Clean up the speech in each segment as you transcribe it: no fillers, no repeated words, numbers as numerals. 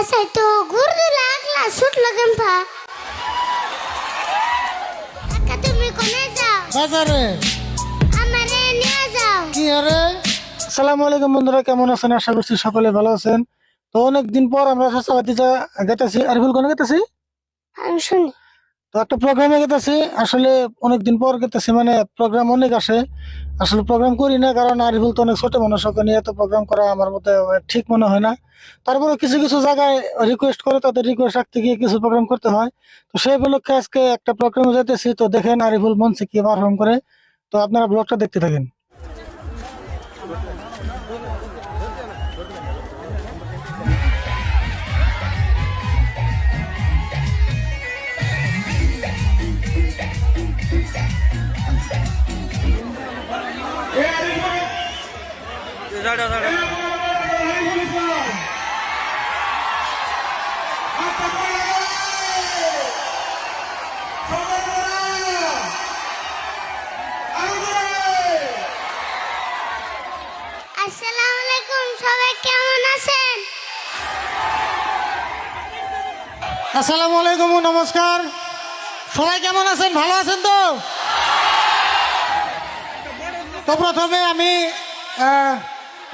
আচ্ছা তো ঘুরতে লাগলা শুট লাগেন পা কাকা তুমি কোনে যাও বাজারে। আমারে নিয়ে যাও কি আরে, আসসালামু আলাইকুম বন্ধুরা, কেমন আছেন? আশা করছি সকলে ভালো আছেন। তো অনেকদিন পর আমরা চাচাবাতি গেতেছি, আরিফুল কোনে গেতেছি, আমি শুনি তো একটা প্রোগ্রামে গেতেছি। আসলে অনেকদিন পর গেতেছি, মানে প্রোগ্রাম অনেক আসে, আসলে প্রোগ্রাম করি না, কারণ আরিফুল তো অনেক ছোট মানুষ, ওকে নিয়ে এত প্রোগ্রাম করা আমার মতে ঠিক মনে হয় না। তারপরে কিছু কিছু জায়গায় রিকোয়েস্ট করে, তাদের রিকোয়েস্ট রাখতে গিয়ে কিছু প্রোগ্রাম করতে হয়। তো সেই উপলক্ষে আজকে একটা প্রোগ্রামে যেতেছি। তো দেখেন আরিফুল মঞ্চে কি পারফর্ম করে, তো আপনারা ব্লগটা দেখতে থাকেন। আসসালামু আলাইকুম সবাই কেমন আছেন আসসালামু আলাইকুম, নমস্কার। সবাই কেমন আছেন? ভালো আছেন তো? তো প্রথমে আমি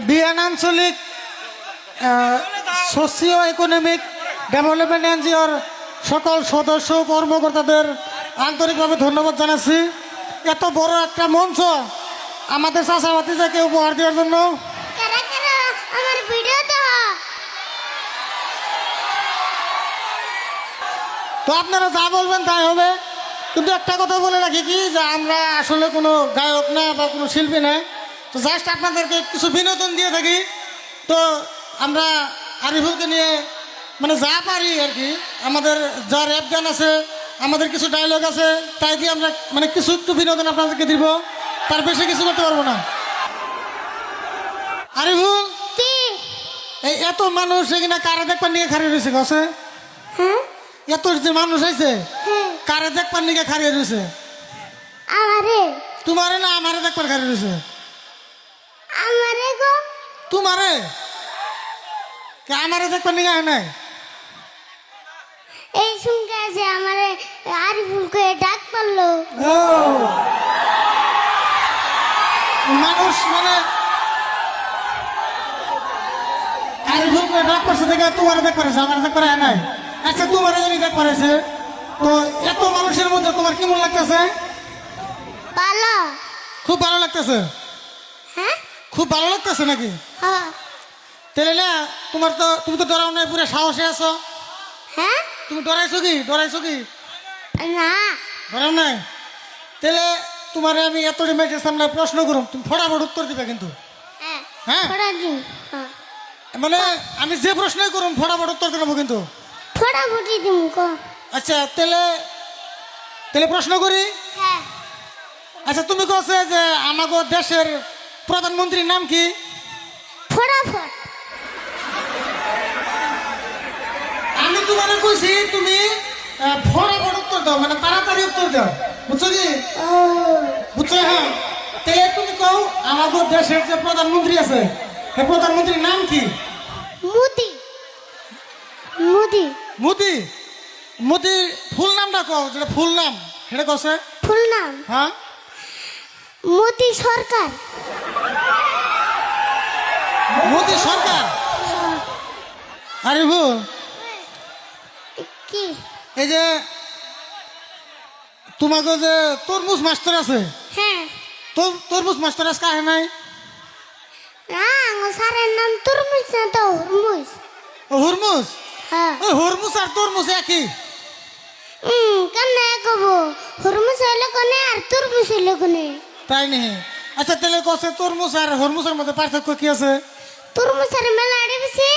বিয়ান আঞ্চলিক সোশিও ইকোনমিক ডেভেলপমেন্ট এনজিওর সকল সদস্য কর্মকর্তাদের আন্তরিকভাবে ধন্যবাদ জানাচ্ছি, এত বড় একটা মঞ্চ আমাদের চাচাবাতিজাকে উপহার দেওয়ার জন্য। কারা কারা আমার ভিডিও দাও তো আপনারা যা বলবেন তাই হবে, কিন্তু একটা কথা বলে রাখি কি, যে আমরা আসলে কোনো গায়ক না বা কোনো শিল্পী না, তো জাস্ট আপনাদেরকে কিছু বিনোদন দিয়ে থাকি। তো আমরা আরিফুলকে নিয়ে মানে যা পারি আর কি, আমাদের যা র্যাপ গান আছে, আমাদের কিছু ডায়লগ আছে, তাই দিয়ে আমরা মানে কিছু একটু বিনোদন আপনাদেরকে দিব, তার বেশি কিছু করতে পারবো না। আরিফুল, কি এই এত মানুষ এখানে কারে দেখবার নিয়ে খারিয়ে রয়েছে গছে, হ্যাঁ এত যে মানুষ হয়েছে হ্যাঁ কারে দেখবার নিয়ে খারিয়ে রয়েছে? আমারে তোমারে না আমারে দেখবার খারিয়ে রয়েছে? আমারে গো তোমারে কে আমারে দেখবার নিয়ে আয় নাই? এই সঙ্গে আছে আমারে আরিফুলকে ডাক পারলো ও মানুষ মানে আরিফুলকে ডাক করছে দেখে তোমারে দেখ করেছে, আমার দেখ করে আয় নাই। আচ্ছা তোমারে যদি দেখ করেছে, তো এত মানুষের মধ্যে তোমার কেমন লাগতেছে? পালো খুব ভালো লাগতেছে? হ্যাঁ খুব ভালো লাগতেছে নাকি? হ্যাঁ তাহলে না তোমার তো, তুমি তো ডরাও নাই, পুরো সাহসে আছো। হ্যাঁ তুমি ডরাইছো কি? ডরাইছো কি? না ডরাও নাই? তাহলে তোমার আমি এত মেয়েদের সামনে প্রশ্ন করুম, তুমি ফটাফট উত্তর দিবে কিন্তু। হ্যাঁ হ্যাঁ ফোড়া দিন হ্যাঁ মানে আমি যে প্রশ্নই করুম ফটাফট উত্তর দেবো কিন্তু। ফোড়া ফুটি দিম কো আচ্ছা তাহলে তাহলে প্রশ্ন করি। হ্যাঁ আচ্ছা তুমি কছে যে আমাদের দেশের প্রধানমন্ত্রীর নাম কি? ফোড়াফট আমি তোমার কইছি তুমি ফটাফট উত্তর দাও, মানে তাড়াতাড়ি উত্তর দাও, বুঝছো কি? ও বুঝছো? হ্যাঁ তাহলে তুমি কও আমাদের দেশের যে প্রধানমন্ত্রী আছে, সেই প্রধানমন্ত্রীর নাম কি? মুদি মুদি মোদি। মোদির ফুল নামটা কও, যেটা ফুল নাম সেটা কছে। ফুল নাম হ্যাঁ মোদি সরকার মোদি সরকার। আরিফুল, কি এই যে তোমাকে যে তরমুজ মাস্টার আছে, হ্যাঁ তরমুজ মাস্টার আজকে আহে নাই? না আমার স্যারের নাম তুরমুজ না তো হুরমুজ ও হুরমুজ। হ্যাঁ ওই হুরমুজ আর তরমুজ একই? কেন কব হুরমুজ হইলে কোনে আর তুরমুজ হইলে কোনে তাই নেই? আচ্ছা তাহলে কছে তরমুজ আর হুরমুজের মধ্যে পার্থক্য কি আছে? তুরমুজের মেলাড়ি বেশি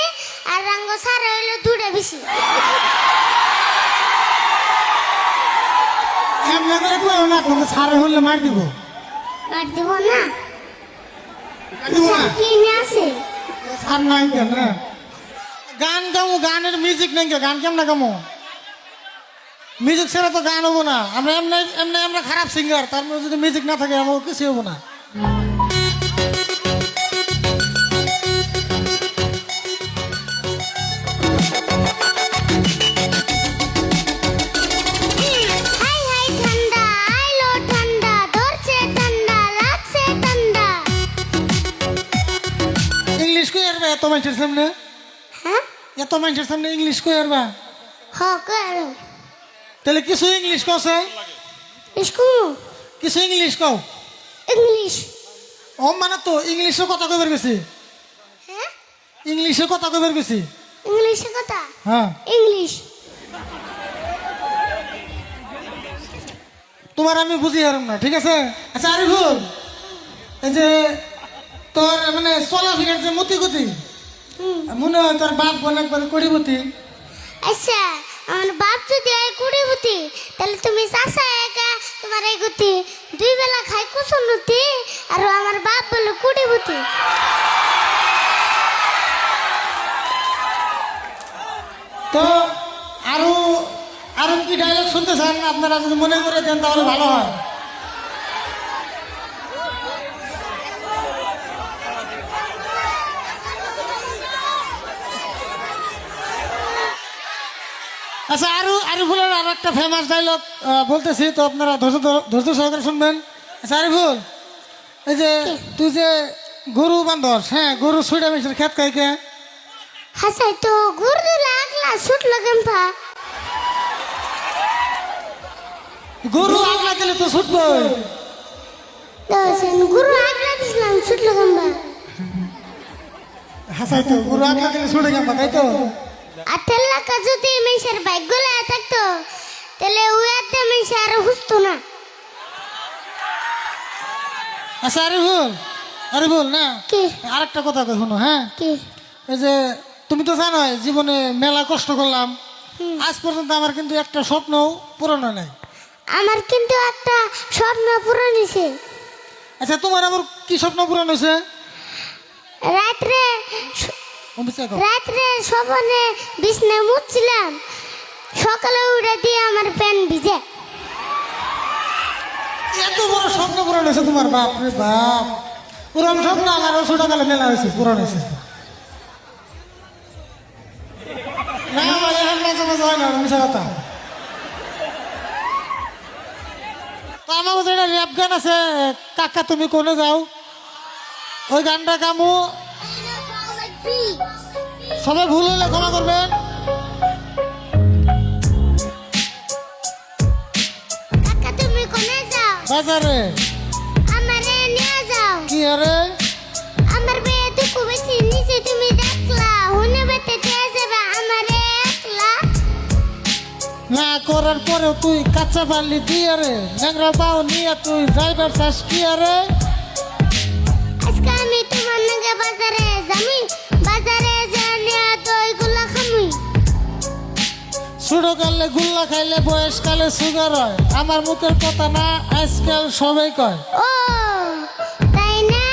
আর রঙ সারে হইলে দুটা বেশি এমনি করে কইও না, তোমাকে সারে হলে মার দিব। আর দিব না দিব না? কি নিয়ে আছে সার নাই কেন না? গান গামো, গানের মিউজিক নাই কেন? গান কেমন গামো? মিউজিক ছাড়া তো গান হবো না। আমরা এমনি এমনি আমরা খারাপ সিঙ্গার, তার মধ্যে যদি মিউজিক না থাকে আমার কিছু হবো না। মানুষের সামনে হ্যাঁ এত মানুষের সামনে ইংলিশ কই আরবা হ করো তাহলে কিছু ইংলিশ কছে স্কুল কিছু ইংলিশ কও ইংলিশ ও মানে তো ইংলিশে কথা কইবার গেছি হ্যাঁ ইংলিশে কথা কইবার গেছি ইংলিশে কথা হ্যাঁ ইংলিশ তোমার আমি বুঝি হারাম না ঠিক আছে আচ্ছা আরিফুল এই যে তোর মানে চলাফেরার যে মতি গতি মনে হয় তোর বাপ বোন একবার কড়িপতি আচ্ছা আমার বাপ যদি হয় কুড়িপতি তাহলে তুমি চাষা একা তোমার এই গতি দুই বেলা খাই কুসুনতি আর আমার বাপ বলে কুড়িপতি তো আরো আরো কি ডায়লগ শুনতে চান আপনারা যদি মনে করে দেন তাহলে ভালো হয় আচ্ছা আরিফুলের আর একটা ফেমাস ডায়লগ বলতেছি তো আপনারা ধৈর্য সহকারে শুনবেন আচ্ছা আরিফুল এই যে তুই যে গরু বান্ধস হ্যাঁ গরু ছুটে মিশের খেত খাইকে হাসাই তো গুরু লাগলা ছুটলো কেমপা গরু আগলা দিলে তো ছুটবো দশেন গুরু আগলা দিছিলাম ছুটলো কেমপা হাসাই তো গরু আগলা দিলে ছুটে গেবা তাই তো আর তেল্লাকা যদি মেশের বাইক গোলা থাকতো তাহলে উয়াতে মেশে আর হুসতো না আচ্ছা আরিফুল না কি আরেকটা কথা কই শুনো হ্যাঁ কি এই যে তুমি তো জানোই জীবনে মেলা কষ্ট করলাম আজ পর্যন্ত আমার কিন্তু একটা স্বপ্নও পূরণ হয় নাই আমার কিন্তু একটা স্বপ্ন পূরণ হয়েছে আচ্ছা তোমার আবার কি স্বপ্ন পূরণ হয়েছে রাত্রে অমিতা কও। রাত্রে সপনে বিছনা মুছছিলাম সকালে উঠে দিয়ে আমার প্যান্ট ভিজে এত বড় স্বপ্ন পূরণ হয়েছে তোমার বাপ রে বাপ পুরন স্বপ্ন আমারও ছোটকালে মেলা হয়েছে পূরণ হয়েছে না আমার এখন মাঝে মাঝে হয় না মিশা কথা তো আমার কাছে একটা র্যাপ গান আছে কাকা তুমি কোনে যাও ওই গানটা গামু সবাই ভুল হলে ক্ষমা করবেন কাকা তুমি কোনে যাও বাজারে আমারে নিয়ে যাও কি আরে আমার মেয়ে দুঃখ বেশি নিচে তুমি দেখলা হুনে বেতে দিয়ে যাবে আমারে একলা না করার পরেও তুই কাঁচা পারলি দিয়ে রে ন্যাংরা পাও নিয়ে তুই ড্রাইভার চাস কি আরে আজকে আমি তোমার নাগে বাজারে যামি বাজারে জানি তো এগুলা খামুই ছোট কালে গুল্লা খাইলে বয়সকালে সুগার হয় আমার মুখের কথা না আজকাল সবাই কয় ও তাই না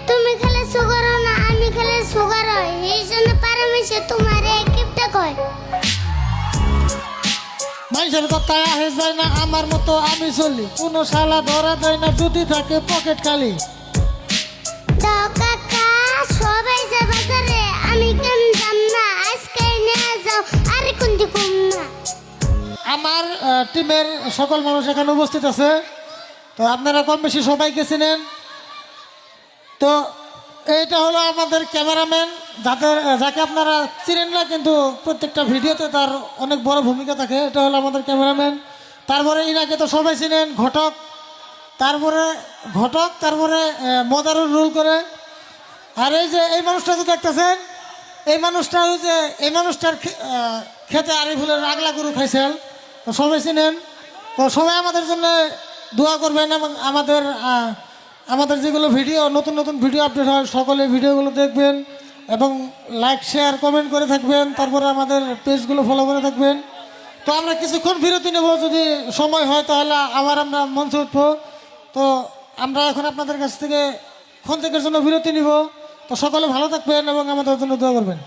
তুমি খেলে সুগার না আমি খেলে সুগার হয় এই জন্য পারমেশে তোমারে কিপটা কয় মানুষের কথা আহে যায় না আমার মতো আমি চলি কোনো শালা ধরা দেয় না যদি থাকে পকেট খালি দাও কাকা সবাই যে বাজারে আমি কেন যাম না আজকে নিয়ে যাও আর কোনটি কম না আমার টিমের সকল মানুষ এখানে উপস্থিত আছে তো আপনারা কম বেশি সবাইকে চিনেন তো এইটা হলো আমাদের ক্যামেরাম্যান যাকে আপনারা চিনেন না কিন্তু প্রত্যেকটা ভিডিওতে তার অনেক বড় ভূমিকা থাকে এটা হলো আমাদের ক্যামেরাম্যান তারপরে ইনাকে তো সবাই চিনেন ঘটক তারপরে মদারুল রুল করে আর এই যে এই মানুষটা যে দেখতেছেন এই মানুষটার খেতে আরিফুলের আগলা গরু খাইছেন তো সবাই চিনেন তো সবাই আমাদের জন্য দোয়া করবেন এবং আমাদের যেগুলো ভিডিও নতুন নতুন ভিডিও আপডেট হয় সকলে ভিডিওগুলো দেখবেন এবং লাইক শেয়ার কমেন্ট করে থাকবেন তারপরে আমাদের পেজগুলো ফলো করে থাকবেন তো আমরা কিছুক্ষণ বিরতি নেব যদি সময় হয় তাহলে আবার আমরা মঞ্চে উঠবো তো আমরা এখন আপনাদের কাছ থেকে ক্ষণিকের জন্য বিরতি নিব তো সকলে ভালো থাকবেন এবং আমাদের জন্য দোয়া করবেন